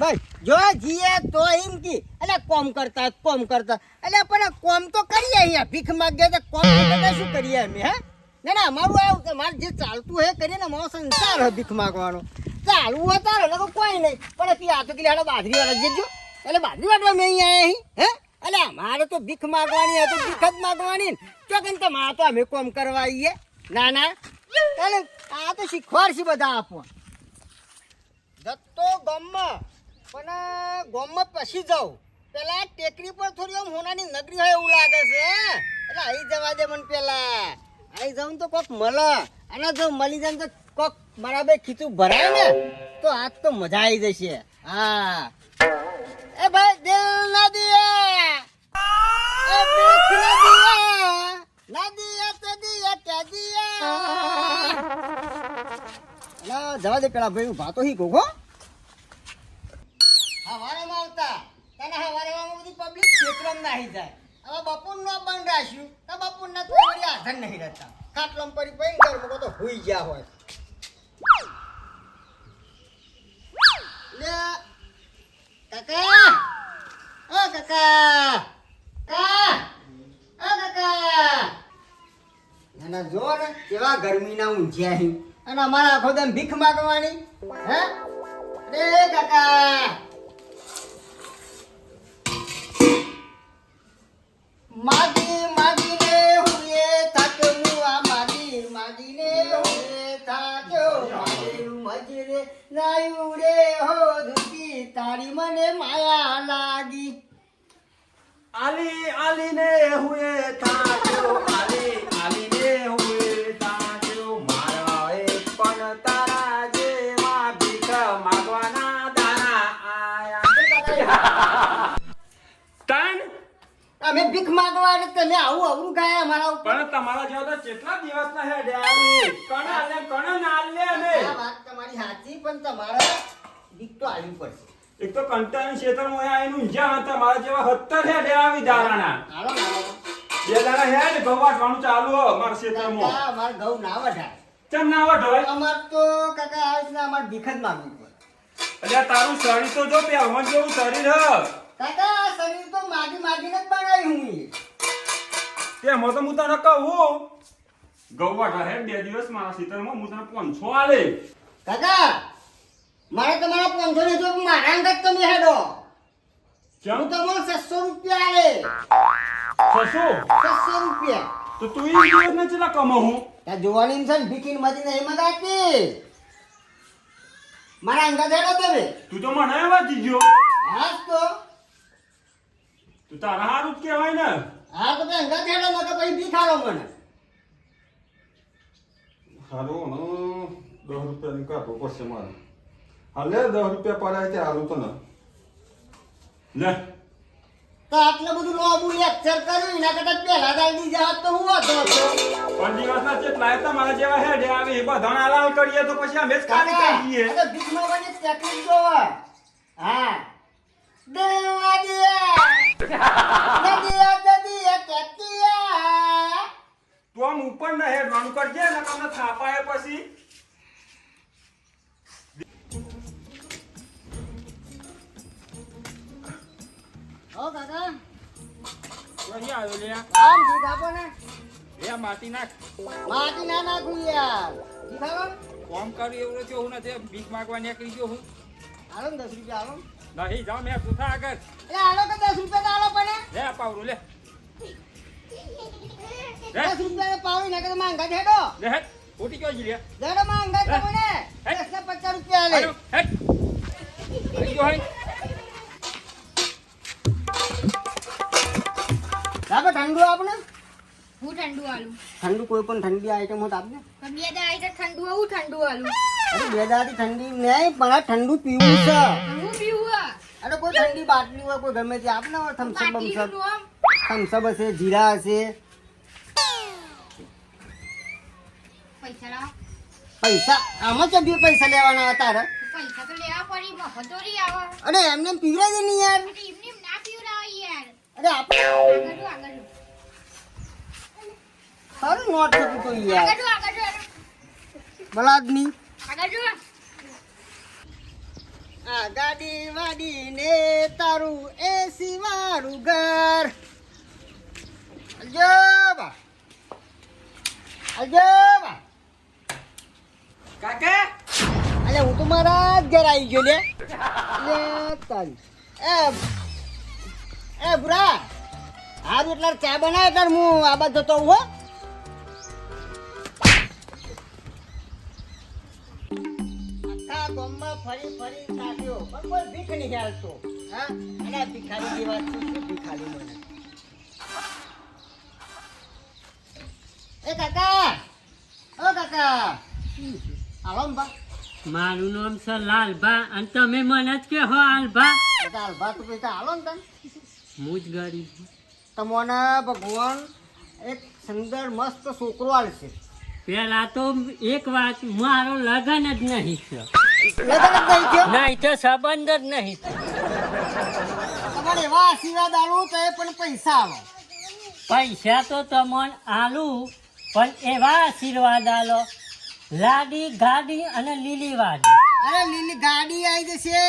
બસ જો જીએ તો એમ કી એટલે કોમ કરતા એટલે પણ કોમ તો કરીએ અહીંયા ભીખ માંગે તો કોમ કરતા શું કરીએ અમે હે ના અમારું આવું કે મારે જે ચાલતું હે કરીએ ને મારો સંસાર હે ભીખ માંગવાનો ચાલવું હોય તારે ને કોઈ નહીં પણ ત્યાં તો કે બાજરી વાળા જજો એટલે બાજરી વાળવા મેં અહીંયા હે એટલે અમારે તો ભીખ માંગવાની તો ભીખ જ માંગવાની તો કે તમારે તો અમે કોમ કરવા આવીએ ના એટલે આ તો શીખવાડશે બધા આપો જતો ગમમાં પણ ગમમાં પછી જાઉં પેલા ટેકરી પર થોડી આમ હોનાની નગરી હોય એવું લાગે છે એટલે અહીં જવા દે મને પેલા અહીં જાઉં તો કોક મળે અને જો મળી જાય તો કોક બરાબર ખીચું ભરાય ને તો આજ તો મજા આવી જશે હા એ ભાઈ દિલ ના દિયા એ બીખ ના દિયા ના દિયા તો દિયા ક્યાં દિયા જવા દે પેલા ભાઈ ઉભા તો હી ગો હવારેમાં આવતા તને હવારેમાં બધી પબ્લિક ક્ષેત્રમાં નાહી જાય હવે બપોર નો બંધ રાખ્યું તો બપોર ના તો વળી હાજર નહીં રહેતા ખાટલામાં પડી પડી ઘરમાં તો હોઈ ગયા હોય લે કાકા ઓ કાકા ના જો ને કેવા ગરમીના ઊંઝ્યા હી અને અમારા આખો દમ ભીખ માંગવાની હે રે કાકા માગીને હુએ થાક્યો આ માગીને હુએ થાક્યો મજરે નાયું રે હો દુખી તારી મને માયા લાગી આલીને હુએ થાક્યો આલીને હુએ થાક્યો મારા એક પણ તારા જેવા ભીખ માંગવાના દાણા આયા તન અમે ભીખ માંગવા ને તમે આવું અવરું ગાય અમારા ઉપર પણ તમારા જેવા તો કેટલા દિવસના હેડે આવી કણ ના લે અમે આ વાત તમારી સાચી પણ તમારે ભીખ તો આવી પડશે એક તો કંટાળીને ક્ષેત્રમાં આવીને ઊંઝા હતા મારા જેવા 70 હેડે આવી દારાના હાલો બે દારા હેડ ગવાટવાનું ચાલુ હો મારા ક્ષેત્રમાં અમાર ઘઉં ના વઢાય ચમ ના વઢોય અમાર તો કાકા આ રીતના અમાર ભીખ જ માંગવી પડે અલ્યા તારું શરીર તો જો પહેરવા જેવું શરીર હ કાકા આ શરીર તો માગીને જ બનાવ્યું હું તેમાં તો હું તને કહું ગવાટા હેડ 2 દિવસ મારા ક્ષેત્રમાં હું તને 500 આલે કાકા મારે તમારા 500 ને જો મારા અંગત તમે હેડો હું તમને 600 રૂપિયા આલે 600 રૂપિયા તો તું ઈ દિવસ ને ચલા કમાઉં તા જોવાની છે ભીખીન માંથી નહીં મગાતી મારા અંગત હેડો તમે તું તો મને એવા દીજો હાસ તો તું તારા હારું જ કહેવાય ને હા તો અંગત હેડો ન કે પછી ભીખાડો મને હારું ને 10 રૂપિયા ની કાપો પડશે મારે હાલે 10 રૂપિયા પડાય તે હારું તો ને લે તો આટલું બધું લોબુ લેક્ચર કર્યું એના કરતા પહેલા દાડી જાત તો હું હતો પણ દિવસના કેટલા તમારા જેવા હેડે આવી બધા હાલાલ કરીએ તો પછી અમે જ કાલી કરીએ તો બીચમાં બની ટેકનિક જોવા હા દેવા દિયા ટેકિયા તું આમ ઉપર ના હેડવાનું કરજે ને તમને થાપાય પછી ઓ કાકા અહીં આવ્યો લે આમ ભીખ આપો ને એ માટી નાખ માટી ના નાખું યાર ભીખ આપો કોમ કરી એવું નથી હું નથી ભીખ માંગવા નીકળી ગયો હું હાલો ને 10 રૂપિયા હાલો નહીં જાઓ મેં પૂછા આગળ એટલે હાલો કે 10 રૂપિયા તો હાલો પડે લે પાવરું લે 10 રૂપિયા પાવી નાખે તો માંગા હેડો લે હેટ ખોટી કયો જી લે હેડો માંગા તો મને 10 ના 50 રૂપિયા લે હેટ આવી ગયો હઈ લાવો ઠંડુ આપને હું ઠંડુ આલું ઠંડુ કોઈ પણ ઠંડી આઈટમ હોત આપને બે દાઈ તો ઠંડુ હું ઠંડુ આલું અરે બે દાદી ઠંડી નહીં પણ આ ઠંડુ પીવું છે હું પીવું અરે કોઈ ઠંડી બાટલી હોય કોઈ ગમે તે આપને થમ્સઅપ બમસઅપ થમ્સઅપ હશે જીરા હશે પૈસા લાવ પૈસા આમાં તો બે પૈસા લેવાના હતા રે પૈસા તો લેવા પડી મફતોરી આવે અરે એમને પીવડાય દે ને યાર એમને ના પીવડાવે યાર અરે આપણે આગળ સારું નોટ થતું તો યાર ભલા આદમી આ ગાડી વાડી ને તારું એસી વાળું ઘર. અલ્જો બા, અલ્જો બા. કાકા અલે હું તો મારા જ ઘર આવી ગયો લે. લે તારી એ બુરા હારું એટલે ચા બનાવે તાર હું આ બાજુ જતો હું હો. આખા ગામમાં ફરી ફરી કાઢ્યો પણ કોઈ ભીખ નહીં હાલતો. હા અને આ ભિખારી જેવા છે, શું ભિખારી મને. એ કાકા, ઓ કાકા હાલો ને બા. મારું નામ છે લાલભા અને તમે મને જ કહો હાલભા. દાલ ભાત પૈસા હાલો ને તને. હું જ ગરીબ તમને ભગવાન એક સુંદર મસ્ત છોકરો આલશે. પેલા તો એક વાત મારો લગન જ નહીં છે લગન જ નહીં થયો? નહીં તો સંબંધ જ નહીં તમારે એવા આશીર્વાદ આલું તો એ પણ પૈસા આલો. પૈસા તો તમને આલું પણ એવા આશીર્વાદ આલો લાડી ગાડી અને લીલી વાડી. અરે લીલી ગાડી આવી જશે,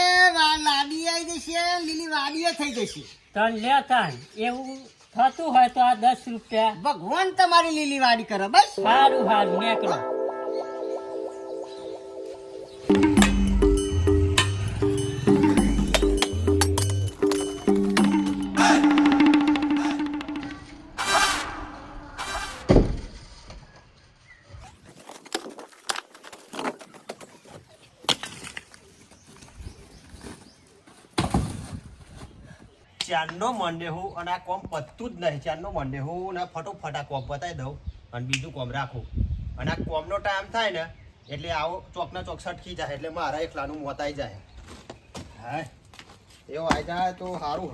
લાડી આવી જશે, લીલી વાડીએ થઈ જશે. તન લેતા એવું થતું હોય તો આ 10 રૂપિયા. ભગવાન તમારી લીલી વાડી કરે બસ. સારું સારું નીકળો. ચારનો મંડે હું અને આ કોમ પતતું જ નહીં. ચારનો મંડે હું ને ફટોફટ આ કોમ પતાવી દઉં અને બીજું કોમ રાખું. અને આ કોમનો ટાઈમ થાય ને એટલે આવો ચોકના ચોક સટકી જાય એટલે મારા એકલાનું મોત આવી જાય. હા એવો આવી જાય તો સારું.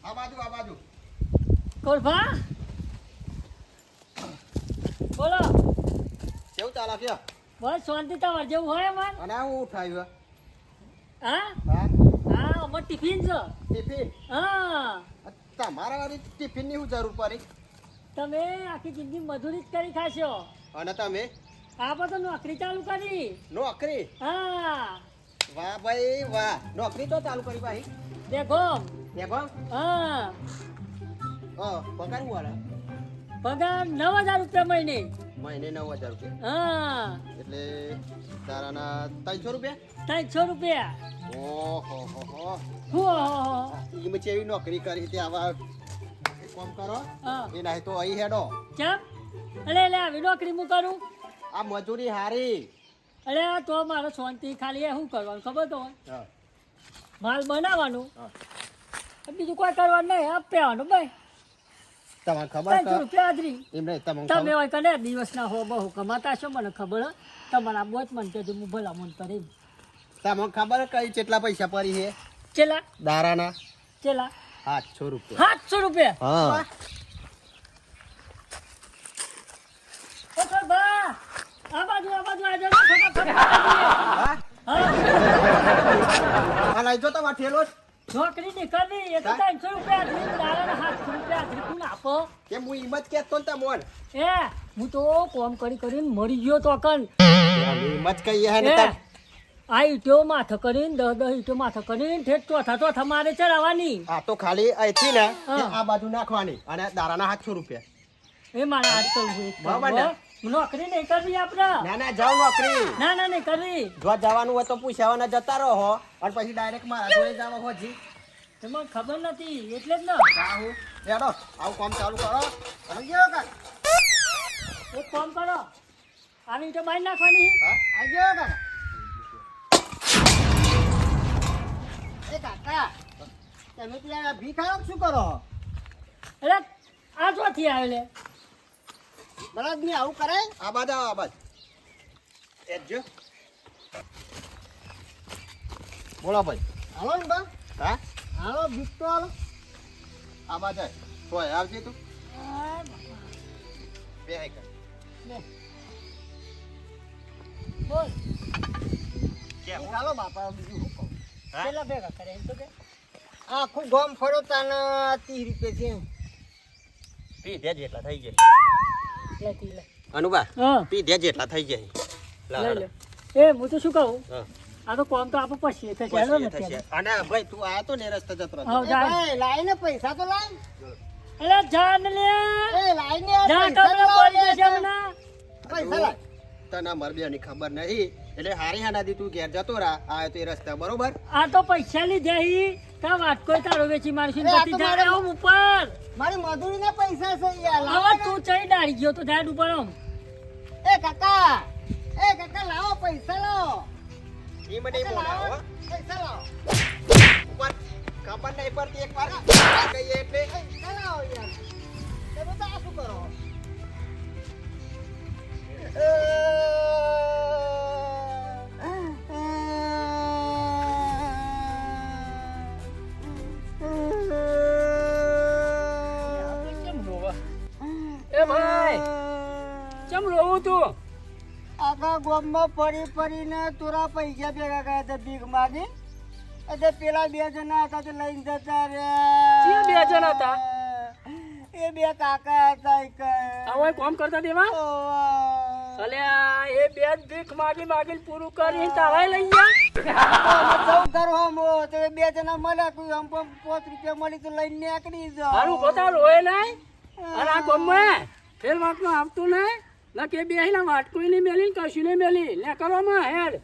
આ બાજુ આ બાજુ કોરભા બોલો. કેવું ચાલે છે? બસ શાંતિ તમારે જેવું હોય માર. અને આ હું ઉઠાવ્યું હા હા હા અમાર ટિફિન છે. ટિફિન? હા તમારા વાળી ટિફિનની શું જરૂર પડી? તમે આખી જિંદગી મજૂરી જ કરી ખાશો. અને તમે આપણે તો નોકરી ચાલુ કરી. નોકરી? હા વાહ ભાઈ વાહ. નોકરી તો ચાલુ કરી ભાઈ. દેખો. દેખો હા પગાર હું વાળા? પગાર 9000 રૂપિયા મહિને. મહિને 9000 રૂપિયા? હા એટલે તારાના 300 રૂપિયા? 300 રૂપિયા. ઓહો હો હો. હું એમ ચેવી નોકરી કરી તે આવા એક કામ કરો એ નહીં તો અહીં હેડો. ચમ અલે લે આવી નોકરી હું કરું. આ મજૂરી હારી. અરે તો મારો શાંતિ ખાલી શું કરવાનું ખબર તો હોય? હા માલ બનાવવાનું બીજું કોઈ કરવાનું નહીં. આપવાનું ભાઈ તમને ખબર 300 રૂપિયા હાજરી. એમ નહીં તમને તમે ખબર હોય કને દિવસના હો બહુ કમાતા છો મને ખબર હે. તમારા બોચ મને કહેજો હું ભલા મન કરી. તમને ખબર કઈ કેટલા પૈસા પડી છે ચેલા દારાના? ચેલા 700 રૂપિયા. 700 રૂપિયા. હા ઓ બા આ બાજુ આ જાઓ ફટાફટ. હા હા આ લઈ જો તમારે ઠેલો જ. નોકરી ની કરી એ તો 300 રૂપિયા હાજરી. દાડાના 700 રૂપિયા હાજરી કોણ આપો? કેમ હું હિંમત કહેતો ને તમને? એ હું તો કોમ કરીને મરી ગયો તો કન. હિંમત કહીએ હે એ ને તાર. આ ઈટો માથે કરીને 10 ઈટો માથે કરીને ઠેઠ ચોથા મારે ચડાવવાની. આ તો ખાલી અહીંથી ને હા. આ બાજુ નાખવાની અને દારાના 700 રૂપિયા. એ મારે આજ કરવું બરાબર ને? નોકરી નહીં કરવી આપણે. ના ના જાઓ નોકરી. ના નહીં કરવી. જો જવાનું હોય તો પૂછાવાના જતા રહો અને પછી ડાયરેક્ટ મારા જોડે જવા હોજી. તમને ખબર નથી એટલે જ ને. આવું હેડો આવું કામ ચાલુ કરો. સમજી ગયો કાકા? એક કામ કરો આવી ઈટો બાંધી નાખવાની. હા આવી ગયો કાકા? એ કાકા તમે પેલા ભીખ આલો શું કરો? એટલે આ ચોથી આવેલે બળદ ની આવું કરાય? આ બાજુ આવો, આ બાજુ એ જો બોલો ભાઈ. હાલો ને બા, હા હાલો ભીખ તો હાલો. આ બાજુ આય. તોય આવજે તું બે હાઈ કર. બોલ કેમ ભીખ હાલો બાપા, બીજું શું કહું? હા? કેટલા ભેગા કરે એમ તો કે. આખું ગામ ફરો તાને 30 રૂપિયા છે. પીધે જેટલા થઈ જાય લેતી લે અનુભા હા પીધે જેટલા થઈ જાય લઈ લે એ હું તો શું કહું હા. આ તો કોમ તો આપણે પછી થશે હેલો ને પછી એ થશે. અત્યારે. અને ભાઈ તું આયો તો ને રસ્તે જતો રહેતો. હા, એ જા. ભાઈ લાઈને પૈસા તો લાય અલે જાન લે એ લાઈને આ જા પૈસા કમરે તો પડી લાય. જશે હમણાં. પૈસા લાય તને માર બેની ખબર નહીં એટલે હારી હાનાથી તું ઘેર જતો રહા આયો તો એ રસ્તે બરોબર આ તો પૈસા લીધે હી કા વાત કોઈ તારો વેચી મારશું એ, આ જતી તો જાય મારે- આમ ઉપર મારી મજૂરીના પૈસા છે યાર હવે લાવો ને. તું ચઈ ડાળી ગયો તો જાય ઉપર આમ એ કાકા લાવો પૈસા લાવો ઈ મને ઈ બોલાવો હો. પૈસા લાવો ઉપર ખબર નહીં પડતી એક વાર આ ગઈ એટલે પૈસા લાવો યાર તમે તો આ શું કરો એ ભાઈ ચમ રોવું તું આખા ગામમાં ફરી ફરીને તોરા પૈસા ભેગા કર્યા હતા ભીખ માગી એટલે પેલા 2 જણા હતા તે લઈને જતા રહ્યા કયા 2 જણા હતા? એ 2 કાકા હતા એક હવે કોમ કરતા દેવા ઓવા. અલ્યા એ બે જ ભીખ માગી માગીને પૂરું કરી તારાય લઈ ગયા સૌ ઘર હોમો તો એ 2 જણા મળ્યા કોઈ આમ પણ 5 રૂપિયા મળી તો લઈને નીકળી જાઓ હારું પોતા રોય નહીં અને આ ગમે ફેર વાતમાં આવતું નહીં ના કે બે વાટકું નહીં મેલી ને કશું નહીં મેલી ને કરવામાં હેડ